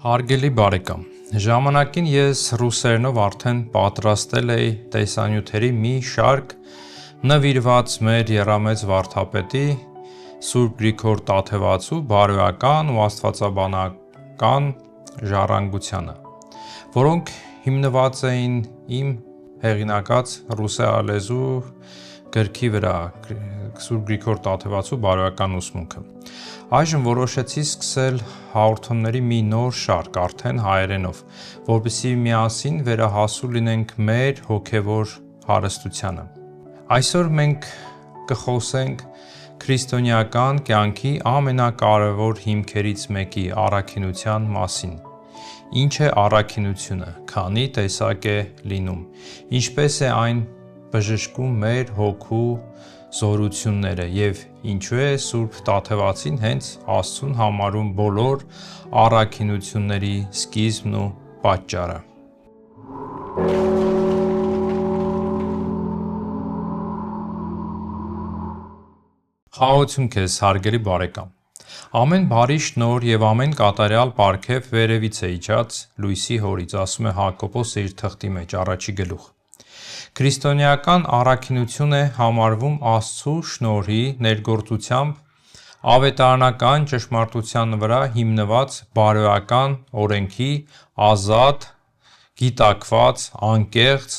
Հարգելի բարեկամ, ժամանակին ես ռուսերենով արդեն պատրաստել էի տեսանյութերի մի շարք նվիրված մեր եռամեծ վարդապետի Սուրբ Գրիգոր Տաթևացու բարոյական ու աստվածաբանական ժառանգությանը, որոնք հիմնված էին իմ հեղինակած ռուսերալեզու գրքի վրա Սուրբ Գրիգոր Տաթևացու բարոյական ուսմունքը։ Այժմ որոշեցի սկսել հաղորդումների մի նոր շարք արդեն հայերենով, որպեսզի միասին վերահասու լինենք մեր հոգևոր հարստությանը։ Այսօր մենք կխոսենք քրիստոնեական կյանքի ամենակարևոր հիմքերից մեկի առաքինության մասին։ Ինչ է առաքինությունը, քանի տեսակ է լինում, ինչպես է այն բժշկում մեր հոգու զորությունները և ինչու է Սուրբ Տաթևացին հենց Աստծուն համարում բոլոր առաքինությունների սկիզբն ու պատճառը։ Խաղաղություն քեզ, հարգելի բարեկամ։ Ամեն բարի շնորհ և ամեն կատարյալ պարգև վերևից է իջած լույսի հորից, ասում է Հակոբոս իր թղթի մեջ առաջի գլուխ։ Քրիստոնեական առաքինություն է համարվում Աստծու շնորհի ներգործությամբ ավետարանական ճշմարտության վրա հիմնված բարոյական օրենքի ազատ, գիտակված, անկեղծ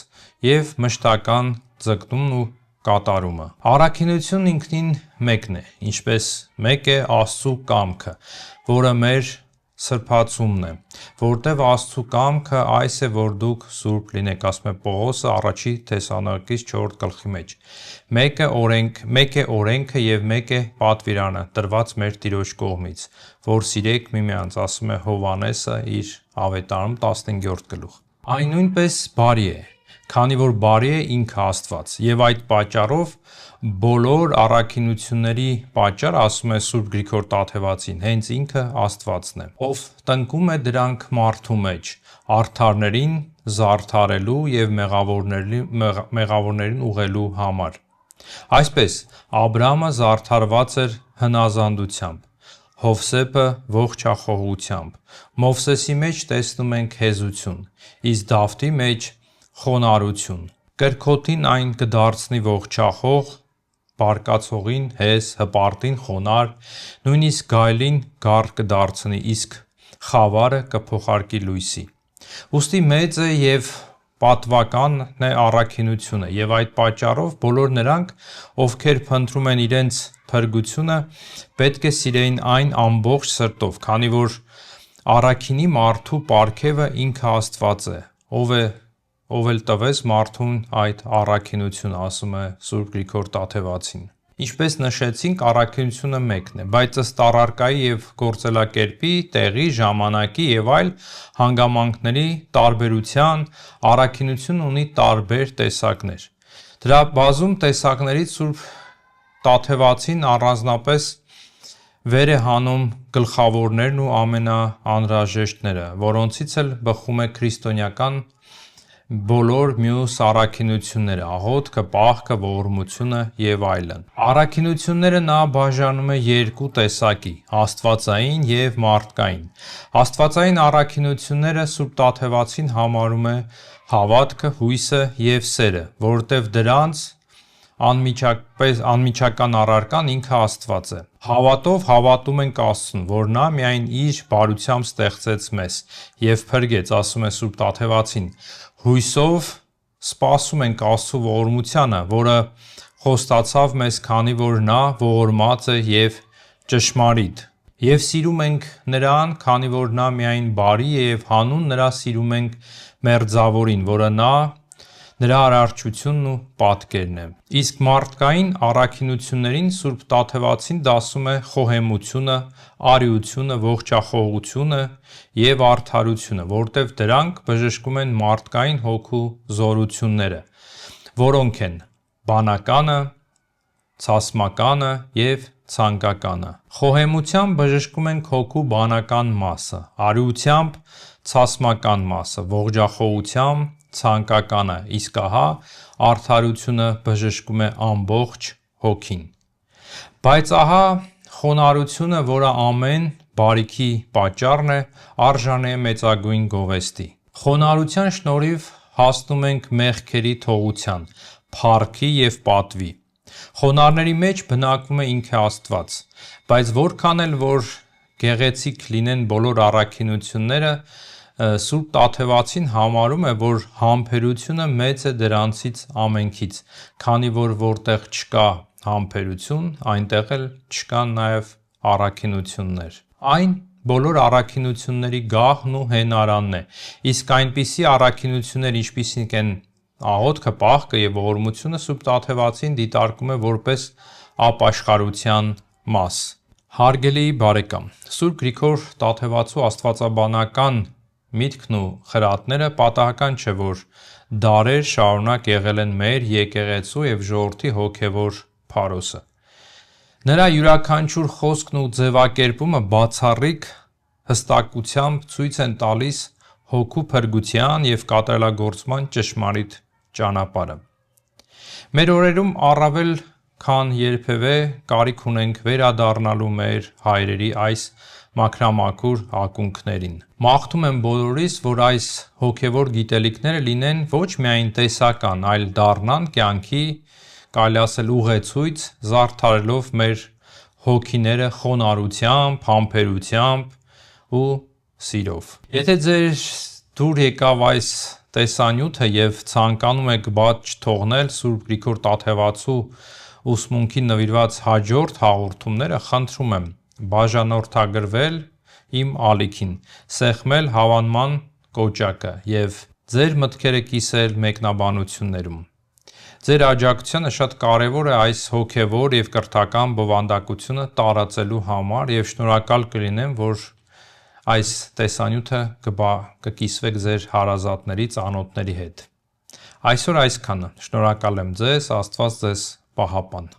և մշտական ձգտումն ու կատարումը։ Առաքինությունն ինքնին մեկն է, ինչպես մեկ է Աստծու կամքը, որը մեր սրբացումն է, որտև Աստծու կամքը այս է, որ դուք սուրբ լինեք, ասում է Պողոսը առաջի Թեսաղոնիկիս 4:1 մեջ։ Մեկ է օրենքը և մեկ է պատվիրանը տրված մեր Տիրոջ կողմից, որ սիրեք միմյանց, ասում է Հովհաննեսը իր ավետարանում 15-րդ գլուխ։ Այն նույնպես բարի է, քանի որ բարի է ինքը Աստված, և այդ պատճառով բոլոր առաքինությունների պատճառը, ասում է Սուրբ Գրիգոր Տաթևացին, հենց ինքը Աստվածն է, ով տնկում է դրանք մարդու մեջ, արդարներին զարդարելու և մեղավորներին ուղղելու համար։ Այսպես, Աբրահամը զարդարված էր հնազանդությամբ, Հովսեփը ողջախոհությամբ, Մովսեսի մեջ տեսնում ենք հեզություն, իսկ Դավթի մեջ խոնարհություն։ Կրքոթին այն կդարձնի ողջախոհ, բարկացողին հեզ, հպարտին խոնարհ, նույնիսկ գայլին գառ կդարձնի, իսկ խավարը կփոխարկի լույսի։ Ուստի մեծ է և պատվական է առաքինությունը, և այդ պատճառով բոլոր նրանք, ովքեր փնտրում են իրենց փրկությունը, պետք է սիրեին այն ամբողջ սրտով, քանի որ առաքինի մարդու պարգևը ինքը Աստված է, ով էլ տվեց մարդուն այդ առաքինությունը, ասում է Սուրբ Գրիգոր Տաթևացին։ Ինչպես նշեցինք, առաքինությունը մեկն է, բայց ըստ առարկայի և գործելակերպի, տեղի, ժամանակի և այլ հանգամանքների տարբերության առաքինությունը ունի տարբեր տեսակներ։ Դրա բազում տեսակներից Սուրբ Տաթևացին առանձնապես վեր է հանում գլխավորներն ու ամենաանհրաժեշտները, որոնցից էլ բխում է քրիստոնեական բոլոր մյուս առաքինությունները՝ աղոթքը, պահքը, ողորմությունը և այլն։ Առաքինությունները նա բաժանում է երկու տեսակի՝ աստվածային և մարդկային։ Աստվածային առաքինությունները Սուրբ Տաթևացին համարում է հավատքը, հույսը և սերը, որովհետև դրանց անմիջական առարկան ինքը Աստված է։ Հավատով հավատում ենք Աստծուն, որ նա միայն իր բարությամբ ստեղծեց մեզ և փրկեց, ասում է Սուրբ Տաթևացին։ Հույսով սպասում ենք Աստծու ողորմությանը, որը խոստացավ մեզ, քանի որ նա ողորմած է և ճշմարիտ։ Եվ սիրում ենք նրան, քանի որ նա միայն բարի է և հանուն նրա սիրում ենք Մերձավորին, որը նրա արարչությունն ու պատկերն է։ Իսկ մարդկային առաքինություններին Սուրբ Տաթևացին դասում է խոհեմությունը, արիությունը, ողջախոհությունը և արդարությունը, որովհետև դրանք բժշկում են մարդկային հոգու զորությունները, որոնք են բանականը, ցասմականը և ցանկականը։ Խոհեմությամբ բժշկում ենք հոգու բանական մասը, արիությամբ ցասմական մասը, ողջախոհությամբ ցանկականը, իսկ ահա արդարությունը բժշկում է ամբողջ հոգին։ Բայց ահա խոնարհությունը, որը ամեն բարիքի պատճառն է, արժանի է մեծագույն գովեստի։ Խոնարհության շնորհիվ հասնում ենք մեղքերի թողության, փառքի և պատվի։ Խոնարհների մեջ բնակվում է ինքը Աստված, բայց որքան էլ որ գեղեցիկ լինեն բոլոր առաքինությունները, Սուրբ Տաթևացին համարում է, որ համբերությունը մեծ է դրանցից ամենքից, քանի որ որտեղ չկա համբերություն, այնտեղ էլ չկան նաև առաքինություններ։ Այն բոլոր առաքինությունների գաղն ու հենարանն է, իսկ այնպիսի առաքինություններ, ինչպիսիք են աղոթքը, պահքը և ողորմությունը, Սուրբ Տաթևացին դիտարկում է որպես ապաշխարության մաս։ Հարգելի բարեկամ, Սուրբ Գրիգոր Տաթևացու աստվածաբանական միտքն ու խրատները պատահական չէ, որ դարեր շարունակ եղել են մեր եկեղեցու և ժողովրդի հոգևոր փարոսը։ Նրա յուրաքանչյուր խոսքն ու ձևակերպումը բացառիկ հստակությամբ ցույց են տալիս հոգու փրկության և կատարելագործման ճշմարիտ ճանապարհը։ Մեր օրերում առավել քան երբևէ կարիք ունենք վերադառնալու մեր հայրերի այս մաքրամաքուր ակունքներին։ Մաղթում եմ բոլորիս, որ այս հոգևոր գիտելիքները լինեն ոչ միայն տեսական, այլ դառնան կյանքի, կարելի ասել ուղեցույց, զարդարելով մեր հոգիները խոնարհությամբ, համբերությամբ ու սիրով։ Եթե ձեր դուր եկավ այս տեսանյութը և ցանկանում եք բաց չթողնել Սուրբ Գրիգոր Տաթևացու ուսմունքին նվիրված հաջորդ հաղորդումները, խնդրում եմ բաժանորդագրվել իմ ալիքին, սեղմել հավանման կոճակը և ձեր մտքերը կիսել մեկնաբանություններում։ Ձեր աջակցությունը շատ կարևոր է այս հոգևոր և կրթական բովանդակությունը տարածելու համար և շնորհակալ կլինեմ, որ այս տեսանյութը կկիսվեք ձեր հարազատների, ծանոթների հետ։ Այսօր այսքանը։ Շնորհակալ եմ ձեզ, Աստված ձեզ պահապան։